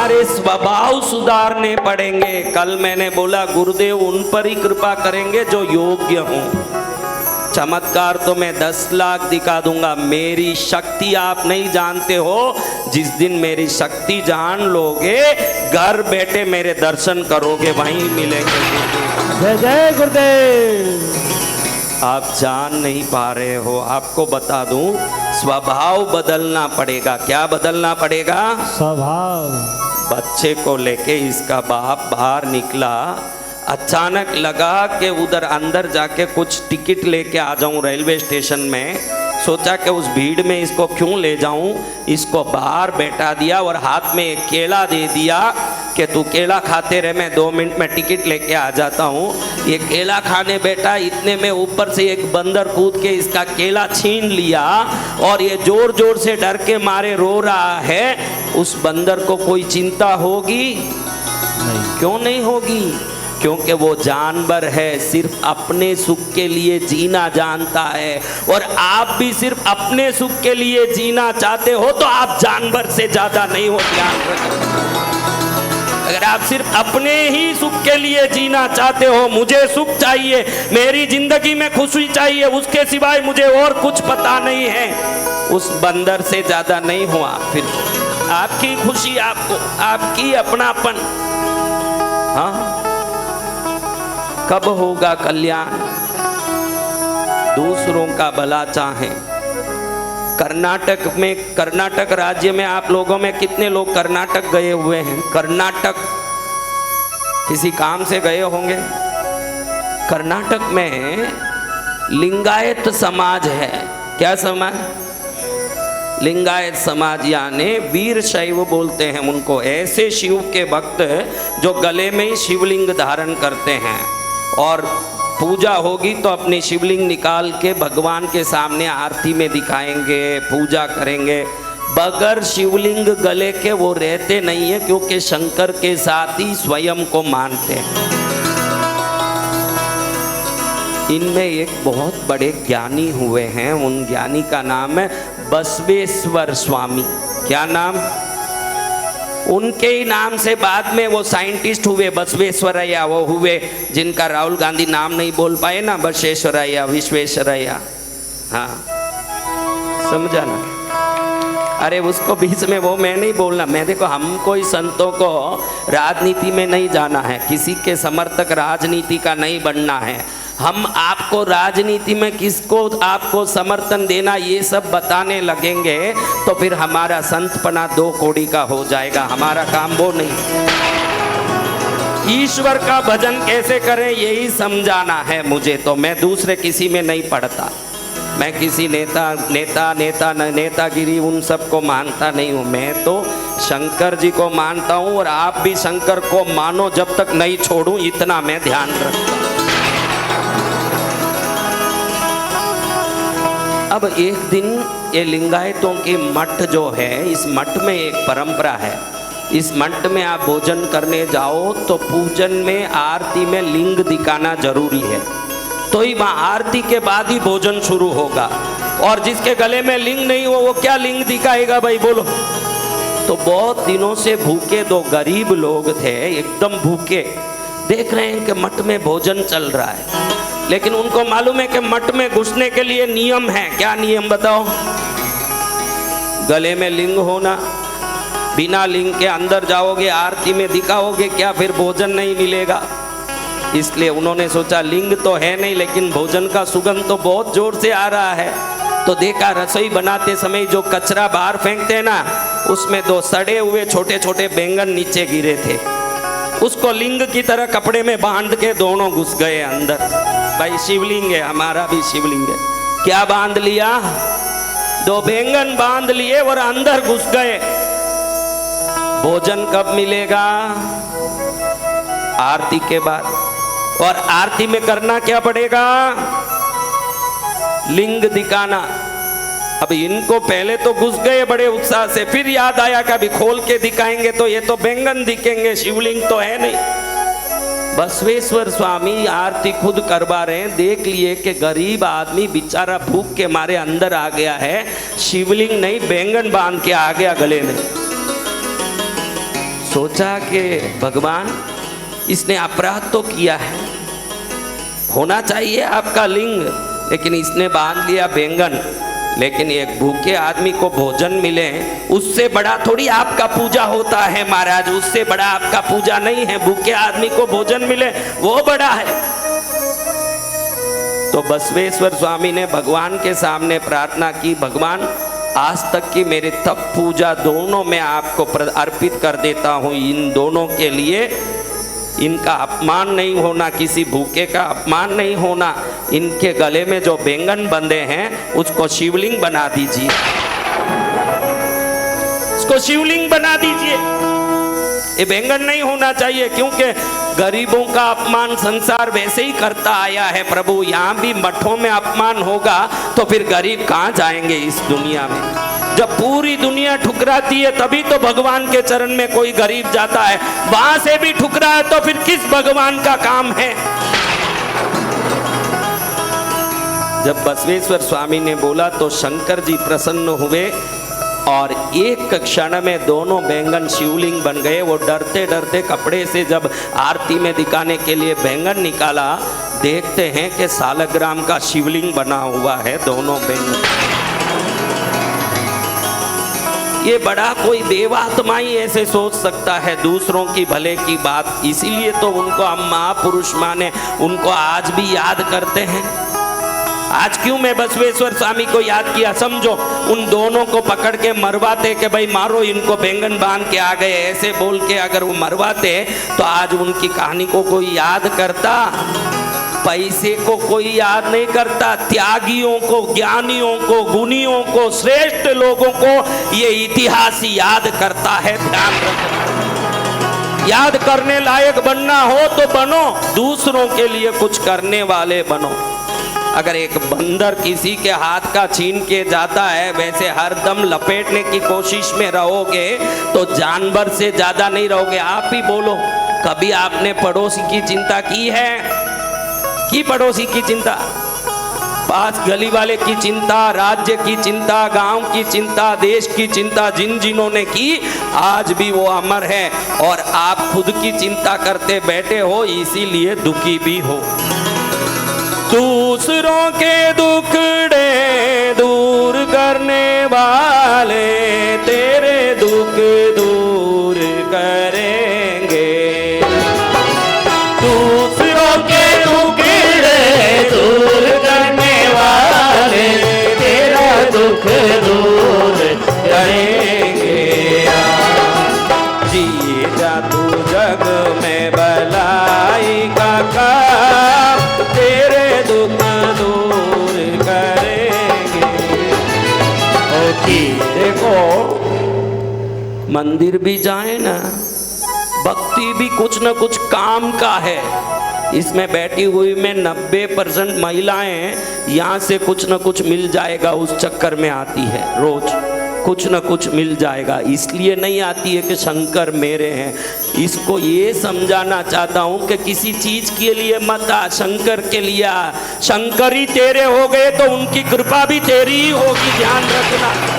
हमारे स्वभाव सुधारने पड़ेंगे। कल मैंने बोला गुरुदेव उन पर ही कृपा करेंगे जो योग्य हों। चमत्कार तो मैं 10 लाख दिखा दूंगा, मेरी शक्ति आप नहीं जानते हो। जिस दिन मेरी शक्ति जान लोगे, घर बैठे मेरे दर्शन करोगे, वहीं मिलेंगे। जय जय गुरुदेव। आप जान नहीं पा रहे हो। आपको बता दूं, स्वभाव बदलना पड़ेगा। क्या बदलना पड़ेगा? स्वभाव। बच्चे को लेके इसका बाप बाहर निकला, अचानक लगा कि उधर अंदर जाके कुछ टिकट लेके आ जाऊं रेलवे स्टेशन में। सोचा कि उस भीड़ में इसको क्यों ले जाऊं, इसको बाहर बैठा दिया और हाथ में एक केला दे दिया कि तू केला खाते रहे, मैं 2 मिनट में टिकट लेके आ जाता हूँ। ये केला खाने बैठा, इतने में ऊपर से एक बंदर कूद के इसका केला छीन लिया और ये जोर जोर से डर के मारे रो रहा है। उस बंदर को कोई चिंता होगी? नहीं। क्यों नहीं होगी? क्योंकि वो जानवर है, सिर्फ अपने सुख के लिए जीना जानता है। और आप भी सिर्फ अपने सुख के लिए जीना चाहते हो तो आप जानवर से ज्यादा नहीं हो। ध्यान रखो, अगर आप सिर्फ अपने ही सुख के लिए जीना चाहते हो, मुझे सुख चाहिए, मेरी जिंदगी में खुशी चाहिए, उसके सिवाय मुझे और कुछ पता नहीं है, उस बंदर से ज्यादा नहीं हुआ। फिर आपकी खुशी, आपको आपकी अपनापन, हाँ कब होगा कल्याण? दूसरों का भला चाहें। कर्नाटक में, कर्नाटक राज्य में आप लोगों में कितने लोग कर्नाटक गए हुए हैं? कर्नाटक किसी काम से गए होंगे। कर्नाटक में लिंगायत समाज है। क्या समाज? लिंगायत समाज, यानी वीर शैव बोलते हैं उनको। ऐसे शिव के भक्त जो गले में ही शिवलिंग धारण करते हैं और पूजा होगी तो अपनी शिवलिंग निकाल के भगवान के सामने आरती में दिखाएंगे, पूजा करेंगे। बगैर शिवलिंग गले के वो रहते नहीं है, क्योंकि शंकर के साथ ही स्वयं को मानते हैं। इनमें एक बहुत बड़े ज्ञानी हुए हैं, उन ज्ञानी का नाम है बसवेश्वर स्वामी। क्या नाम? उनके ही नाम से बाद में वो साइंटिस्ट हुए, बसवेश्वरैया वो हुए, जिनका राहुल गांधी नाम नहीं बोल पाए ना, बसवेश्वरैया, विश्वेश्वरैया। हाँ समझा ना? अरे उसको बीच में वो मैं नहीं बोलना। मैं देखो, हम कोई संतों को राजनीति में नहीं जाना है, किसी के समर्थक राजनीति का नहीं बनना है। हम आपको राजनीति में किसको आपको समर्थन देना ये सब बताने लगेंगे तो फिर हमारा संतपना 2 कौड़ी का हो जाएगा। हमारा काम वो नहीं। ईश्वर का भजन कैसे करें यही समझाना है मुझे, तो मैं दूसरे किसी में नहीं पड़ता। मैं किसी नेतागिरी उन सबको मानता नहीं हूँ। मैं तो शंकर जी को मानता हूँ और आप भी शंकर को मानो जब तक नहीं छोड़ूं, इतना मैं ध्यान रखता हूँ। अब एक दिन ये लिंगायतों की मठ जो है, इस मठ में एक परंपरा है। इस मठ में आप भोजन करने जाओ तो पूजन में, आरती में लिंग दिखाना जरूरी है। तो ही वहाँ आरती के बाद ही भोजन शुरू होगा। और जिसके गले में लिंग नहीं हो वो क्या लिंग दिखाएगा भाई, बोलो? तो बहुत दिनों से भूखे 2 गरीब लोग थे, एकदम भूखे। देख रहे हैं कि मठ में भोजन चल रहा है, लेकिन उनको मालूम है कि मठ में घुसने के लिए नियम है। क्या नियम बताओ? गले में लिंग होना। बिना लिंग के अंदर जाओगे, आरती में दिखाओगे क्या, फिर भोजन नहीं मिलेगा। इसलिए उन्होंने सोचा लिंग तो है नहीं, लेकिन भोजन का सुगंध तो बहुत जोर से आ रहा है। तो देखा रसोई बनाते समय जो कचरा बाहर फेंकते हैं ना, उसमें 2 सड़े हुए छोटे छोटे बैंगन नीचे गिरे थे। उसको लिंग की तरह कपड़े में बांध के दोनों घुस गए अंदर। भाई शिवलिंग है, हमारा भी शिवलिंग है। क्या बांध लिया? 2 बैंगन बांध लिए और अंदर घुस गए। भोजन कब मिलेगा? आरती के बाद। और आरती में करना क्या पड़ेगा? लिंग दिखाना। अब इनको पहले तो घुस गए बड़े उत्साह से, फिर याद आया कि अभी खोल के दिखाएंगे तो ये तो बैंगन दिखेंगे, शिवलिंग तो है नहीं। बसवेश्वर स्वामी आरती खुद करवा रहे हैं। देख लिए कि गरीब आदमी बेचारा भूख के मारे अंदर आ गया है, शिवलिंग नहीं बैंगन बांध के आ गया गले में। सोचा कि भगवान इसने अपराध तो किया है, होना चाहिए आपका लिंग, लेकिन इसने बांध लिया बैंगन। लेकिन एक भूखे आदमी को भोजन मिले, उससे बड़ा थोड़ी आपका पूजा होता है महाराज, उससे बड़ा आपका पूजा नहीं है। भूखे आदमी को भोजन मिले वो बड़ा है। तो बसवेश्वर स्वामी ने भगवान के सामने प्रार्थना की, भगवान आज तक की मेरी तप पूजा दोनों मैं आपको अर्पित कर देता हूँ, इन दोनों के लिए इनका अपमान नहीं होना, किसी भूखे का अपमान नहीं होना। इनके गले में जो बैंगन बंधे हैं उसको शिवलिंग बना दीजिए, उसको शिवलिंग बना दीजिए। ये बैंगन नहीं होना चाहिए, क्योंकि गरीबों का अपमान संसार वैसे ही करता आया है प्रभु। यहाँ भी मठों में अपमान होगा तो फिर गरीब कहाँ जाएंगे इस दुनिया में? जब पूरी दुनिया ठुकराती है तभी तो भगवान के चरण में कोई गरीब जाता है, वहां से भी ठुकरा है तो फिर किस भगवान का काम है? जब बसवेश्वर स्वामी ने बोला तो शंकर जी प्रसन्न हुए और एक क्षण में दोनों बैंगन शिवलिंग बन गए। वो डरते डरते कपड़े से जब आरती में दिखाने के लिए बैंगन निकाला, देखते हैं कि सालग्राम का शिवलिंग बना हुआ है दोनों बैंगन। ये बड़ा कोई देवात्मा ही ऐसे सोच सकता है दूसरों की भले की बात, इसीलिए तो उनको हम महापुरुष माने, उनको आज भी याद करते हैं। आज क्यों मैं बसवेश्वर स्वामी को याद किया? समझो उन दोनों को पकड़ के मरवाते कि भाई मारो इनको, बैंगन बांध के आ गए, ऐसे बोल के अगर वो मरवाते तो आज उनकी कहानी को कोई याद करता? पैसे को कोई याद नहीं करता, त्यागियों को, ज्ञानियों को, गुणियों को, श्रेष्ठ लोगों को ये इतिहास याद करता है। ध्यान रखना, याद करने लायक बनना हो तो बनो, दूसरों के लिए कुछ करने वाले बनो। अगर एक बंदर किसी के हाथ का छीन के जाता है, वैसे हरदम लपेटने की कोशिश में रहोगे तो जानवर से ज्यादा नहीं रहोगे। आप ही बोलो, कभी आपने पड़ोसी की चिंता की है? की पड़ोसी की चिंता, पास गली वाले की चिंता, राज्य की चिंता, गांव की चिंता, देश की चिंता, जिन्होंने की आज भी वो अमर है। और आप खुद की चिंता करते बैठे हो, इसीलिए दुखी भी हो। दूसरों के दुखड़े दूर करने वाले तेरे दुख दूर करेंगे। दूसरों के दूर करने वाले तेरा दुख दूर करेंगे। जिए जा तू जग में भलाई का काम, तेरे दुख दूर करेंगे। देखो मंदिर भी जाए ना, भक्ति भी कुछ न कुछ काम का है। इसमें बैठी हुई में 90% महिलाएं यहाँ से कुछ न कुछ मिल जाएगा उस चक्कर में आती है, रोज कुछ न कुछ मिल जाएगा। इसलिए नहीं आती है कि शंकर मेरे हैं। इसको ये समझाना चाहता हूँ कि किसी चीज के लिए मत आ, शंकर के लिए आ। शंकर ही तेरे हो गए तो उनकी कृपा भी तेरी ही होगी, ध्यान रखना।